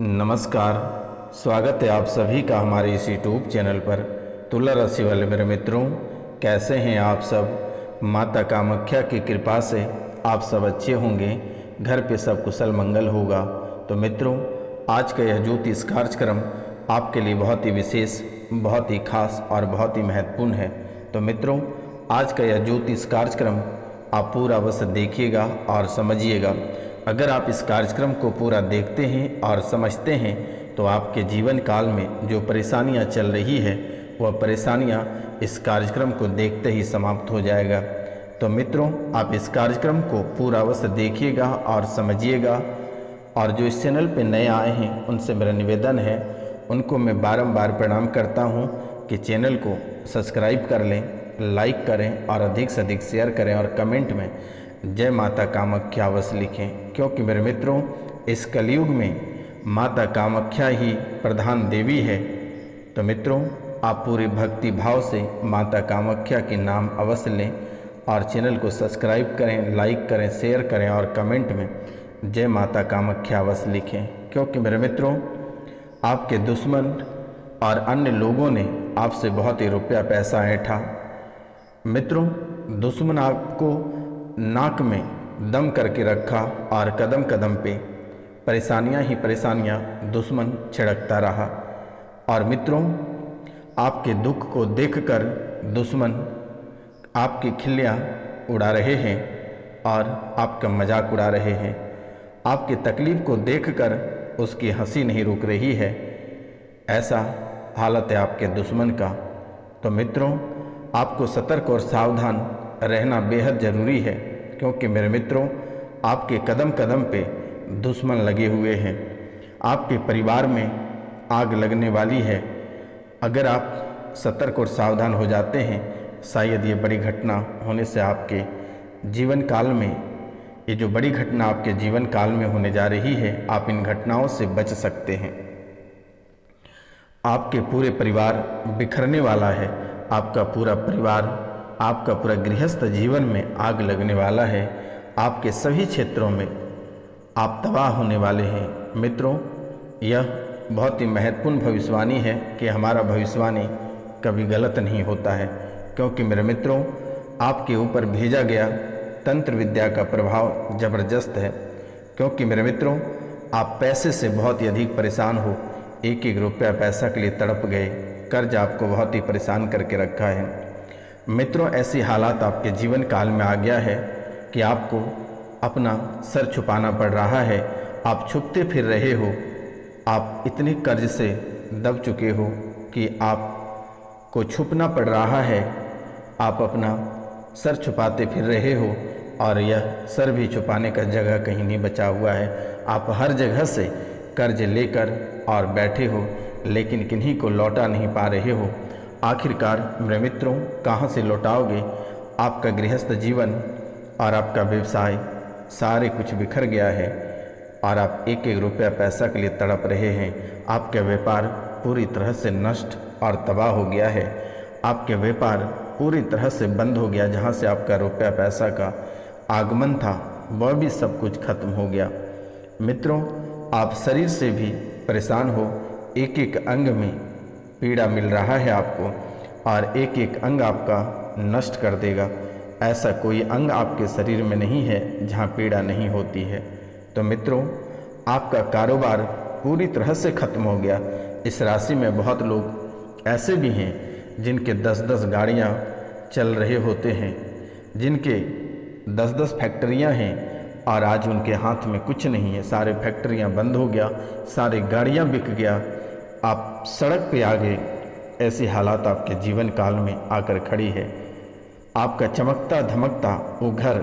नमस्कार। स्वागत है आप सभी का हमारे इस यूट्यूब चैनल पर। तुला राशि वाले मेरे मित्रों, कैसे हैं आप सब। माता कामाख्या की कृपा से आप सब अच्छे होंगे, घर पे सब कुशल मंगल होगा। तो मित्रों, आज का यह ज्योतिष कार्यक्रम आपके लिए बहुत ही विशेष, बहुत ही खास और बहुत ही महत्वपूर्ण है। तो मित्रों, आज का यह ज्योतिष कार्यक्रम आप पूरा अवश्य देखिएगा और समझिएगा। अगर आप इस कार्यक्रम को पूरा देखते हैं और समझते हैं तो आपके जीवन काल में जो परेशानियां चल रही है वह परेशानियां इस कार्यक्रम को देखते ही समाप्त हो जाएगा। तो मित्रों, आप इस कार्यक्रम को पूरा अवश्य देखिएगा और समझिएगा। और जो इस चैनल पर नए आए हैं उनसे मेरा निवेदन है, उनको मैं बारंबार प्रणाम करता हूं कि चैनल को सब्सक्राइब कर लें, लाइक करें और अधिक से अधिक शेयर करें और कमेंट में जय माता कामाख्या अवश्य लिखें। क्योंकि मेरे मित्रों, इस कलयुग में माता कामाख्या ही प्रधान देवी है। तो मित्रों, आप पूरे भक्ति भाव से माता कामाख्या के नाम अवश्य लें और चैनल को सब्सक्राइब करें, लाइक करें, शेयर करें और कमेंट में जय माता कामाख्या अवश्य लिखें। क्योंकि मेरे मित्रों, आपके दुश्मन और अन्य लोगों ने आपसे बहुत ही रुपया पैसा ऐंठा। मित्रों, दुश्मन आपको नाक में दम करके रखा और कदम कदम पे परेशानियां ही परेशानियां दुश्मन छिड़कता रहा। और मित्रों, आपके दुख को देखकर दुश्मन आपकी खिल्लियां उड़ा रहे हैं और आपका मजाक उड़ा रहे हैं। आपकी तकलीफ को देखकर उसकी हंसी नहीं रुक रही है। ऐसा हालत है आपके दुश्मन का। तो मित्रों, आपको सतर्क और सावधान रहना बेहद ज़रूरी है। क्योंकि मेरे मित्रों, आपके कदम कदम पे दुश्मन लगे हुए हैं। आपके परिवार में आग लगने वाली है। अगर आप सतर्क और सावधान हो जाते हैं, शायद ये बड़ी घटना होने से आपके जीवन काल में, ये जो बड़ी घटना आपके जीवन काल में होने जा रही है, आप इन घटनाओं से बच सकते हैं। आपके पूरे परिवार बिखरने वाला है। आपका पूरा परिवार, आपका पूरा गृहस्थ जीवन में आग लगने वाला है। आपके सभी क्षेत्रों में आप तबाह होने वाले हैं। मित्रों, यह बहुत ही महत्वपूर्ण भविष्यवाणी है कि हमारा भविष्यवाणी कभी गलत नहीं होता है। क्योंकि मेरे मित्रों, आपके ऊपर भेजा गया तंत्र विद्या का प्रभाव ज़बरदस्त है। क्योंकि मेरे मित्रों, आप पैसे से बहुत ही अधिक परेशान हो। एक एक रुपया पैसा के लिए तड़प गए। कर्ज आपको बहुत ही परेशान करके रखा है। मित्रों, ऐसी हालात आपके जीवन काल में आ गया है कि आपको अपना सर छुपाना पड़ रहा है। आप छुपते फिर रहे हो। आप इतने कर्ज से दब चुके हो कि आपको छुपना पड़ रहा है। आप अपना सर छुपाते फिर रहे हो और यह सर भी छुपाने का जगह कहीं नहीं बचा हुआ है। आप हर जगह से कर्ज लेकर और बैठे हो, लेकिन किन्हीं को लौटा नहीं पा रहे हो। आखिरकार मेरे मित्रों, कहाँ से लौटाओगे। आपका गृहस्थ जीवन और आपका व्यवसाय सारे कुछ बिखर गया है और आप एक एक रुपया पैसा के लिए तड़प रहे हैं। आपका व्यापार पूरी तरह से नष्ट और तबाह हो गया है। आपके व्यापार पूरी तरह से बंद हो गया। जहाँ से आपका रुपया पैसा का आगमन था वह भी सब कुछ खत्म हो गया। मित्रों, आप शरीर से भी परेशान हो। एक एक अंग में पीड़ा मिल रहा है आपको और एक एक अंग आपका नष्ट कर देगा। ऐसा कोई अंग आपके शरीर में नहीं है जहाँ पीड़ा नहीं होती है। तो मित्रों, आपका कारोबार पूरी तरह से खत्म हो गया। इस राशि में बहुत लोग ऐसे भी हैं जिनके 10-10 गाड़ियाँ चल रहे होते हैं, जिनके 10-10 फैक्ट्रियाँ हैं और आज उनके हाथ में कुछ नहीं है। सारे फैक्ट्रियाँ बंद हो गया, सारी गाड़ियाँ बिक गया, आप सड़क पे आ गए। ऐसी हालात आपके जीवन काल में आकर खड़ी है। आपका चमकता धमकता वो घर,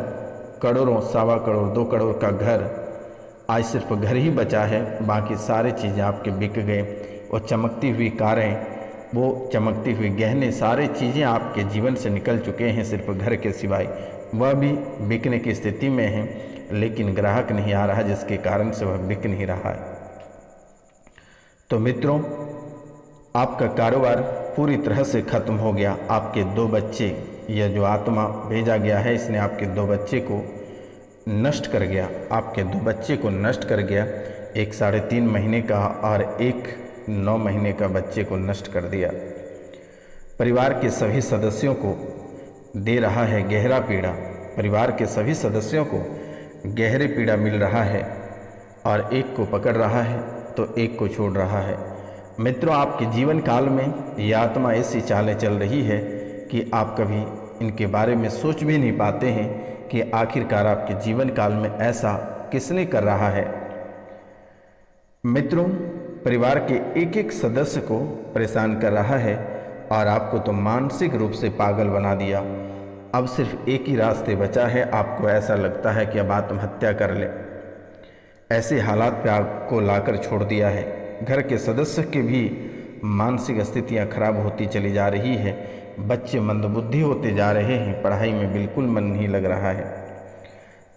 करोड़ों, 1.25 करोड़, 2 करोड़ का घर, आज सिर्फ घर ही बचा है। बाकी सारी चीज़ें आपके बिक गए। वो चमकती हुई कारें, वो चमकती हुई गहने, सारी चीज़ें आपके जीवन से निकल चुके हैं, सिर्फ घर के सिवाय। वह भी बिकने की स्थिति में हैं, लेकिन ग्राहक नहीं आ रहा, जिसके कारण से वह बिक नहीं रहा है। तो मित्रों, आपका कारोबार पूरी तरह से खत्म हो गया। आपके 2 बच्चे, यह जो आत्मा भेजा गया है, इसने आपके 2 बच्चे को नष्ट कर गया। आपके 2 बच्चे को नष्ट कर गया। एक 3.5 महीने का और एक 9 महीने का बच्चे को नष्ट कर दिया। परिवार के सभी सदस्यों को दे रहा है गहरा पीड़ा, परिवार के सभी सदस्यों को गहरे पीड़ा मिल रहा है और एक को पकड़ रहा है तो एक को छोड़ रहा है। मित्रों, आपके जीवन काल में यह आत्मा ऐसी चालें चल रही है कि आप कभी इनके बारे में सोच भी नहीं पाते हैं कि आखिरकार आपके जीवन काल में ऐसा किसने कर रहा है। मित्रों, परिवार के एक एक सदस्य को परेशान कर रहा है और आपको तो मानसिक रूप से पागल बना दिया। अब सिर्फ एक ही रास्ते बचा है, आपको ऐसा लगता है कि अब आत्महत्या कर ले। ऐसे हालात पे आपको लाकर छोड़ दिया है। घर के सदस्य की भी मानसिक स्थितियां खराब होती चली जा रही है। बच्चे मंदबुद्धि होते जा रहे हैं, पढ़ाई में बिल्कुल मन नहीं लग रहा है।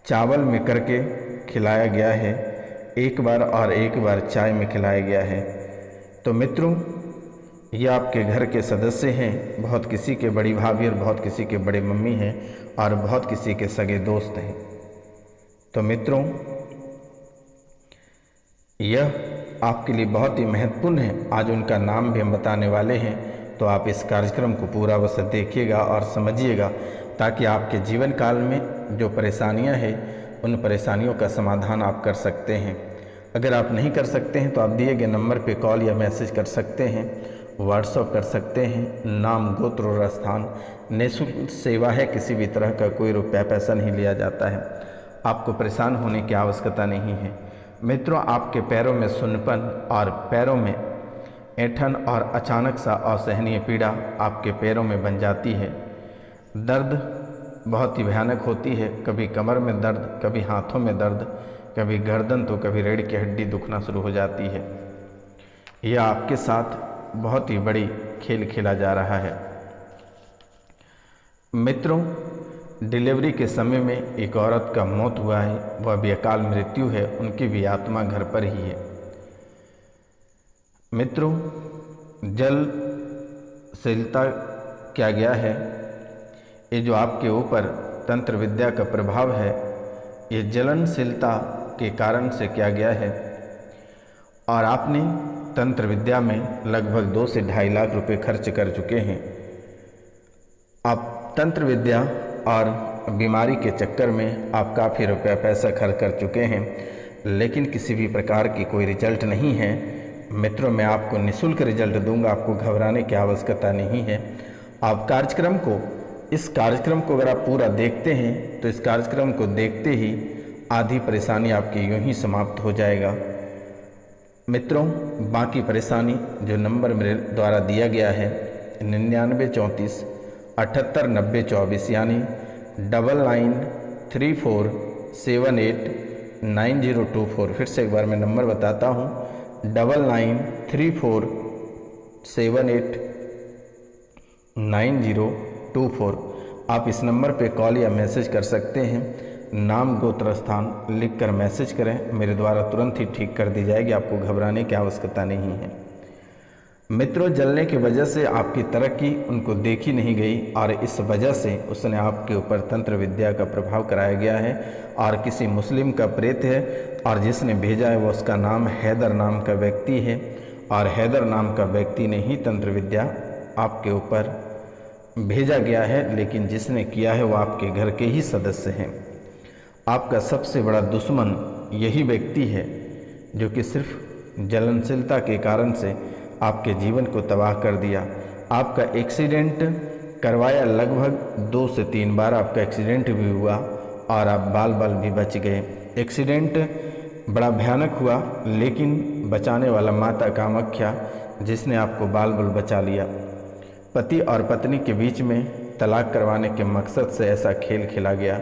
चावल में करके खिलाया गया है एक बार और एक बार चाय में खिलाया गया है। तो मित्रों, ये आपके घर के सदस्य हैं। बहुत किसी के बड़ी भाभी और बहुत किसी के बड़े मम्मी हैं और बहुत किसी के सगे दोस्त हैं। तो मित्रों, यह आपके लिए बहुत ही महत्वपूर्ण है। आज उनका नाम भी हम बताने वाले हैं, तो आप इस कार्यक्रम को पूरा अवश्य देखिएगा और समझिएगा, ताकि आपके जीवन काल में जो परेशानियां हैं उन परेशानियों का समाधान आप कर सकते हैं। अगर आप नहीं कर सकते हैं तो आप दिए गए नंबर पे कॉल या मैसेज कर सकते हैं, व्हाट्सएप कर सकते हैं। नाम, गोत्र और स्थान, निःशुल्क सेवा है, किसी भी तरह का कोई रुपया पैसा नहीं लिया जाता है। आपको परेशान होने की आवश्यकता नहीं है। मित्रों, आपके पैरों में सुन्नपन और पैरों में ऐंठन और अचानक सा असहनीय पीड़ा आपके पैरों में बन जाती है। दर्द बहुत ही भयानक होती है। कभी कमर में दर्द, कभी हाथों में दर्द, कभी गर्दन तो कभी रीढ़ की हड्डी दुखना शुरू हो जाती है। यह आपके साथ बहुत ही बड़ी खेल खेला जा रहा है। मित्रों, डिलीवरी के समय में एक औरत का मौत हुआ है, वह भी अकाल मृत्यु है। उनकी भी आत्मा घर पर ही है। मित्रों, जलशीलता क्या गया है, ये जो आपके ऊपर तंत्र विद्या का प्रभाव है, ये जलनशीलता के कारण से क्या गया है। और आपने तंत्र विद्या में लगभग 2 से 2.5 लाख रुपए खर्च कर चुके हैं। आप तंत्र विद्या और बीमारी के चक्कर में आप काफ़ी रुपया पैसा खर्च कर चुके हैं, लेकिन किसी भी प्रकार की कोई रिजल्ट नहीं है। मित्रों, मैं आपको निःशुल्क रिजल्ट दूंगा, आपको घबराने की आवश्यकता नहीं है। आप इस कार्यक्रम को अगर आप पूरा देखते हैं तो इस कार्यक्रम को देखते ही आधी परेशानी आपकी यूं ही समाप्त हो जाएगा। मित्रों, बाकी परेशानी जो नंबर मेरे द्वारा दिया गया है 9934 78 90 24 यानी 9934789024। फिर से एक बार मैं नंबर बताता हूँ 9934789024। आप इस नंबर पे कॉल या मैसेज कर सकते हैं। नाम, गोत्र, स्थान लिखकर मैसेज करें, मेरे द्वारा तुरंत ही ठीक कर दी जाएगी। आपको घबराने की आवश्यकता नहीं है। मित्रों, जलने की वजह से आपकी तरक्की उनको देखी नहीं गई और इस वजह से उसने आपके ऊपर तंत्र विद्या का प्रभाव कराया गया है और किसी मुस्लिम का प्रेत है और जिसने भेजा है वो उसका नाम हैदर नाम का व्यक्ति है और हैदर नाम का व्यक्ति ने ही तंत्र विद्या आपके ऊपर भेजा गया है, लेकिन जिसने किया है वो आपके घर के ही सदस्य हैं। आपका सबसे बड़ा दुश्मन यही व्यक्ति है जो कि सिर्फ जलनशीलता के कारण से आपके जीवन को तबाह कर दिया। आपका एक्सीडेंट करवाया, लगभग 2 से 3 बार आपका एक्सीडेंट भी हुआ और आप बाल भी बच गए। एक्सीडेंट बड़ा भयानक हुआ, लेकिन बचाने वाला माता कामाख्या जिसने आपको बाल बचा लिया। पति और पत्नी के बीच में तलाक करवाने के मकसद से ऐसा खेल खेला गया,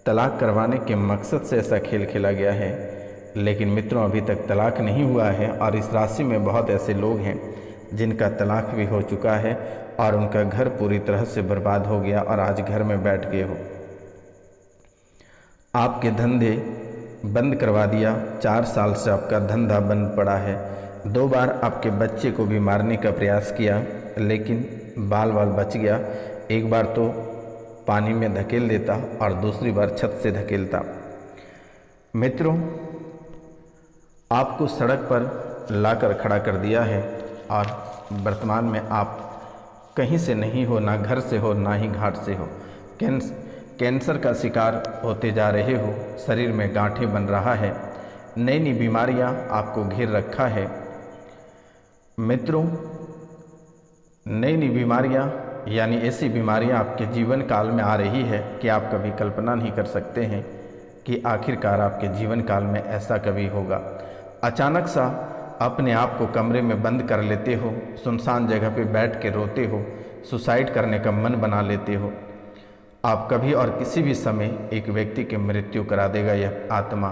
तलाक करवाने के मकसद से ऐसा खेल खेला गया है। लेकिन मित्रों, अभी तक तलाक नहीं हुआ है और इस राशि में बहुत ऐसे लोग हैं जिनका तलाक भी हो चुका है और उनका घर पूरी तरह से बर्बाद हो गया और आज घर में बैठ गए हो। आपके धंधे बंद करवा दिया, 4 साल से आपका धंधा बंद पड़ा है। 2 बार आपके बच्चे को भी मारने का प्रयास किया, लेकिन बाल बच गया। एक बार तो पानी में धकेल देता और दूसरी बार छत से धकेलता। मित्रों, आपको सड़क पर लाकर खड़ा कर दिया है और वर्तमान में आप कहीं से नहीं हो, ना घर से हो ना ही घाट से हो। कैंसर का शिकार होते जा रहे हो, शरीर में गांठें बन रहा है, नई नई बीमारियां आपको घेर रखा है। मित्रों, नई नई बीमारियां यानी ऐसी बीमारियां आपके जीवन काल में आ रही है कि आप कभी कल्पना नहीं कर सकते हैं कि आखिरकार आपके जीवन काल में ऐसा कभी होगा। अचानक सा अपने आप को कमरे में बंद कर लेते हो, सुनसान जगह पे बैठ के रोते हो, सुसाइड करने का मन बना लेते हो। आप कभी और किसी भी समय एक व्यक्ति की मृत्यु करा देगा यह आत्मा।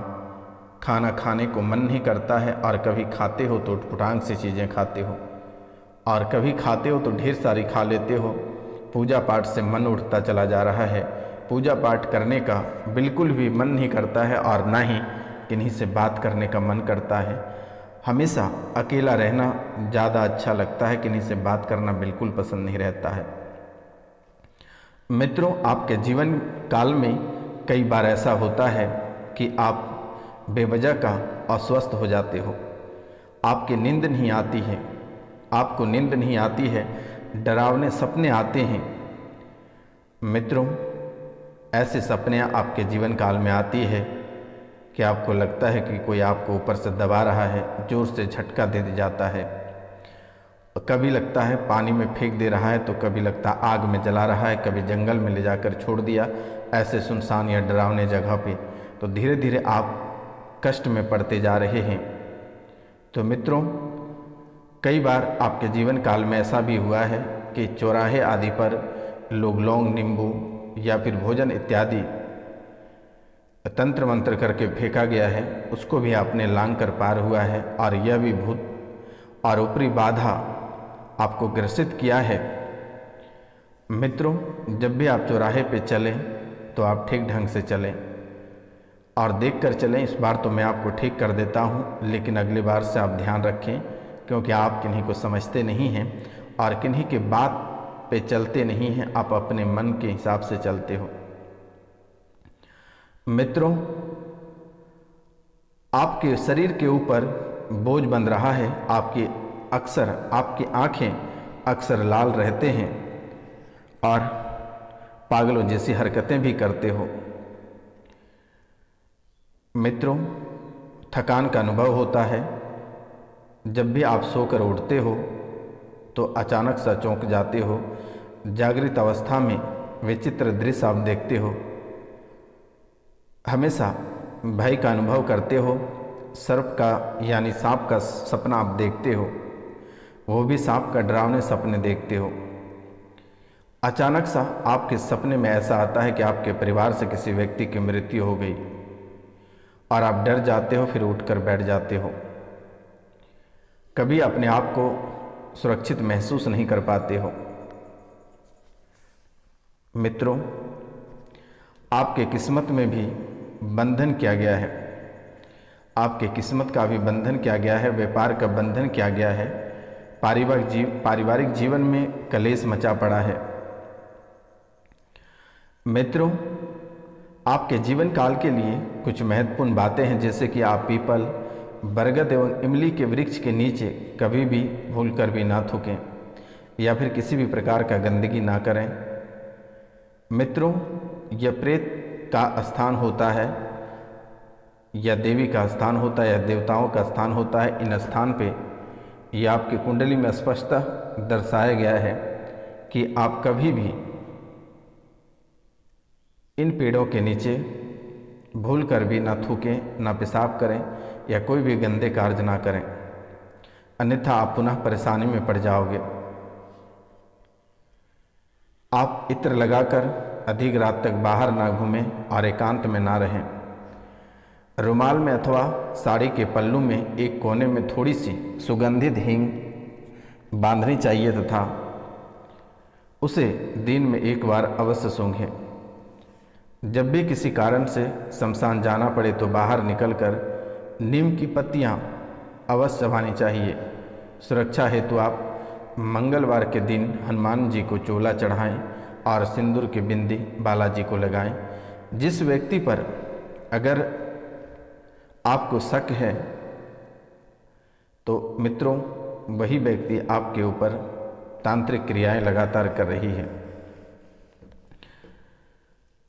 खाना खाने को मन नहीं करता है और कभी खाते हो तो उटपटांग से चीज़ें खाते हो और कभी खाते हो तो ढेर सारी खा लेते हो। पूजा पाठ से मन उठता चला जा रहा है, पूजा पाठ करने का बिल्कुल भी मन नहीं करता है और ना ही किन्हीं से बात करने का मन करता है। हमेशा अकेला रहना ज़्यादा अच्छा लगता है, किन्हीं से बात करना बिल्कुल पसंद नहीं रहता है। मित्रों, आपके जीवन काल में कई बार ऐसा होता है कि आप बेवजह का अस्वस्थ हो जाते हो, आपकी नींद नहीं आती है, आपको नींद नहीं आती है, डरावने सपने आते हैं। मित्रों, ऐसे सपने आपके जीवन काल में आती है कि आपको लगता है कि कोई आपको ऊपर से दबा रहा है, जोर से झटका दे जाता है। कभी लगता है पानी में फेंक दे रहा है तो कभी लगता है आग में जला रहा है, कभी जंगल में ले जाकर छोड़ दिया ऐसे सुनसान या डरावने जगह पे। तो धीरे धीरे आप कष्ट में पड़ते जा रहे हैं। तो मित्रों, कई बार आपके जीवन काल में ऐसा भी हुआ है कि चौराहे आदि पर लोग लौंग, नींबू या फिर भोजन इत्यादि तंत्र मंत्र करके फेंका गया है, उसको भी आपने लांग कर पार हुआ है और यह भी भूत और ऊपरी बाधा आपको ग्रसित किया है। मित्रों, जब भी आप चौराहे पे चलें तो आप ठीक ढंग से चलें और देख कर चलें। इस बार तो मैं आपको ठीक कर देता हूँ, लेकिन अगली बार से आप ध्यान रखें, क्योंकि आप किन्हीं को समझते नहीं हैं और किन्हीं के बात पे चलते नहीं हैं, आप अपने मन के हिसाब से चलते हो। मित्रों, आपके शरीर के ऊपर बोझ बन रहा है, आपकी आंखें अक्सर लाल रहते हैं और पागलों जैसी हरकतें भी करते हो। मित्रों, थकान का अनुभव होता है। जब भी आप सोकर उठते हो तो अचानक सा चौंक जाते हो। जागृत अवस्था में विचित्र दृश्य आप देखते हो। हमेशा भय का अनुभव करते हो। सर्प का यानी सांप का सपना आप देखते हो, वो भी सांप का डरावने सपने देखते हो। अचानक सा आपके सपने में ऐसा आता है कि आपके परिवार से किसी व्यक्ति की मृत्यु हो गई और आप डर जाते हो, फिर उठकर बैठ जाते हो। कभी अपने आप को सुरक्षित महसूस नहीं कर पाते हो। मित्रों, आपके किस्मत में भी बंधन किया गया है, आपके किस्मत का भी बंधन किया गया है, व्यापार का बंधन किया गया है। पारिवारिक जीवन में कलेश मचा पड़ा है। मित्रों, आपके जीवन काल के लिए कुछ महत्वपूर्ण बातें हैं, जैसे कि आप पीपल, बरगद एवं इमली के वृक्ष के नीचे कभी भी भूलकर भी ना थूकें या फिर किसी भी प्रकार का गंदगी ना करें। मित्रों, यह प्रेत का स्थान होता है या देवी का स्थान होता है या देवताओं का स्थान होता है। इन स्थान पे यह आपकी कुंडली में स्पष्टतः दर्शाया गया है कि आप कभी भी इन पेड़ों के नीचे भूल कर भी ना थूकें, ना पेशाब करें या कोई भी गंदे कार्य ना करें, अन्यथा आप पुनः परेशानी में पड़ जाओगे। आप इत्र लगाकर अधिक रात तक बाहर ना घूमें और एकांत में ना रहें। रुमाल में अथवा साड़ी के पल्लू में एक कोने में थोड़ी सी सुगंधित हींग बांधनी चाहिए तथा उसे दिन में एक बार अवश्य सूंघें। जब भी किसी कारण से शमशान जाना पड़े तो बाहर निकलकर नीम की पत्तियां अवश्य चबानी चाहिए। सुरक्षा हेतु आप मंगलवार के दिन हनुमान जी को चोला चढ़ाएं और सिंदूर की बिंदी बालाजी को लगाएं। जिस व्यक्ति पर अगर आपको शक है तो मित्रों वही व्यक्ति आपके ऊपर तांत्रिक क्रियाएं लगातार कर रही है।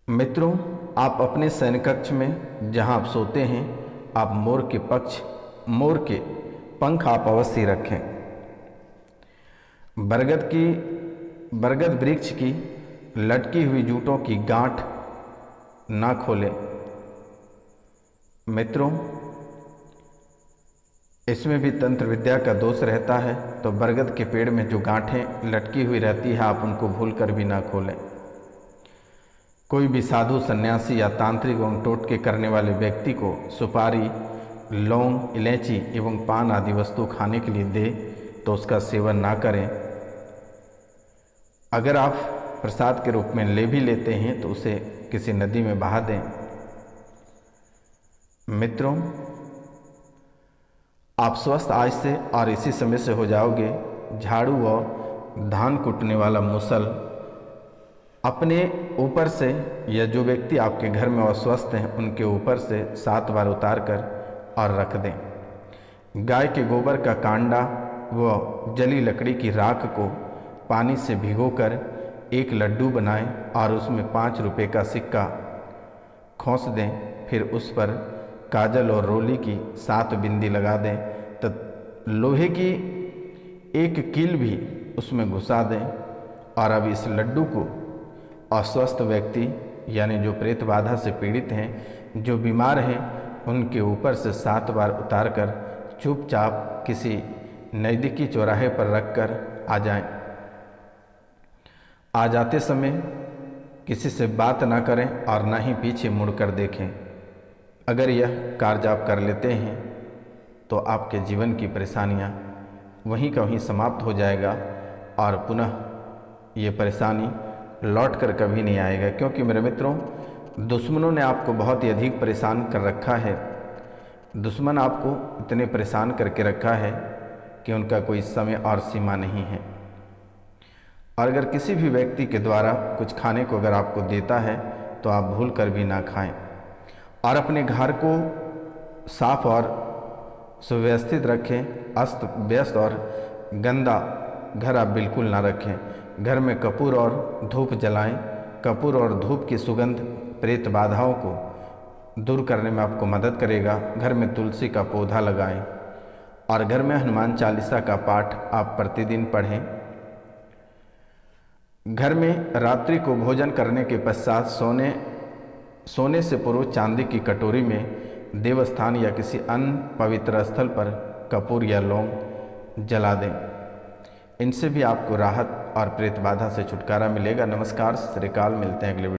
मित्रों, आप अपने शयन कक्ष में जहां आप सोते हैं, आप मोर के पंख आप अवश्य रखें। बरगद वृक्ष की लटकी हुई जूटों की गांठ ना खोलें। मित्रों, इसमें भी तंत्र विद्या का दोष रहता है, तो बरगद के पेड़ में जो गांठें लटकी हुई रहती है आप उनको भूलकर भी ना खोलें। कोई भी साधु सन्यासी या तांत्रिक एवं टोटके करने वाले व्यक्ति को सुपारी, लौंग, इलायची एवं पान आदि वस्तु खाने के लिए दे तो उसका सेवन ना करें। अगर आप प्रसाद के रूप में ले भी लेते हैं तो उसे किसी नदी में बहा दें। मित्रों, आप स्वस्थ आज से और इसी समय से हो जाओगे। झाड़ू और धान कूटने वाला मुसल अपने ऊपर से या जो व्यक्ति आपके घर में अस्वस्थ हैं उनके ऊपर से 7 बार उतार कर और रख दें। गाय के गोबर का कांडा व जली लकड़ी की राख को पानी से भिगोकर एक लड्डू बनाएं और उसमें 5 रुपये का सिक्का खोस दें। फिर उस पर काजल और रोली की 7 बिंदी लगा दें। तो लोहे की एक कील भी उसमें घुसा दें। और अब इस लड्डू को अस्वस्थ व्यक्ति यानी जो प्रेत बाधा से पीड़ित हैं, जो बीमार हैं, उनके ऊपर से 7 बार उतार कर चुपचाप किसी नज़दीकी चौराहे पर रख कर आ जाएं। आ जाते समय किसी से बात ना करें और ना ही पीछे मुड़कर देखें। अगर यह कार्य आप कर लेते हैं तो आपके जीवन की परेशानियां वहीं का वहीं समाप्त हो जाएगा और पुनः ये परेशानी लौट कर कभी नहीं आएगा। क्योंकि मेरे मित्रों, दुश्मनों ने आपको बहुत ही अधिक परेशान कर रखा है। दुश्मन आपको इतने परेशान करके रखा है कि उनका कोई समय और सीमा नहीं है। और अगर किसी भी व्यक्ति के द्वारा कुछ खाने को अगर आपको देता है तो आप भूल कर भी ना खाएं। और अपने घर को साफ और सुव्यवस्थित रखें। अस्त व्यस्त और गंदा घर आप बिल्कुल ना रखें। घर में कपूर और धूप जलाएं। कपूर और धूप की सुगंध प्रेत बाधाओं को दूर करने में आपको मदद करेगा। घर में तुलसी का पौधा लगाएं और घर में हनुमान चालीसा का पाठ आप प्रतिदिन पढ़ें। घर में रात्रि को भोजन करने के पश्चात सोने से पूर्व चांदी की कटोरी में देवस्थान या किसी अन्य पवित्र स्थल पर कपूर या लौंग जला दें। इनसे भी आपको राहत और प्रेत बाधा से छुटकारा मिलेगा। नमस्कार, श्री अकाल। मिलते हैं अगले वीडियो।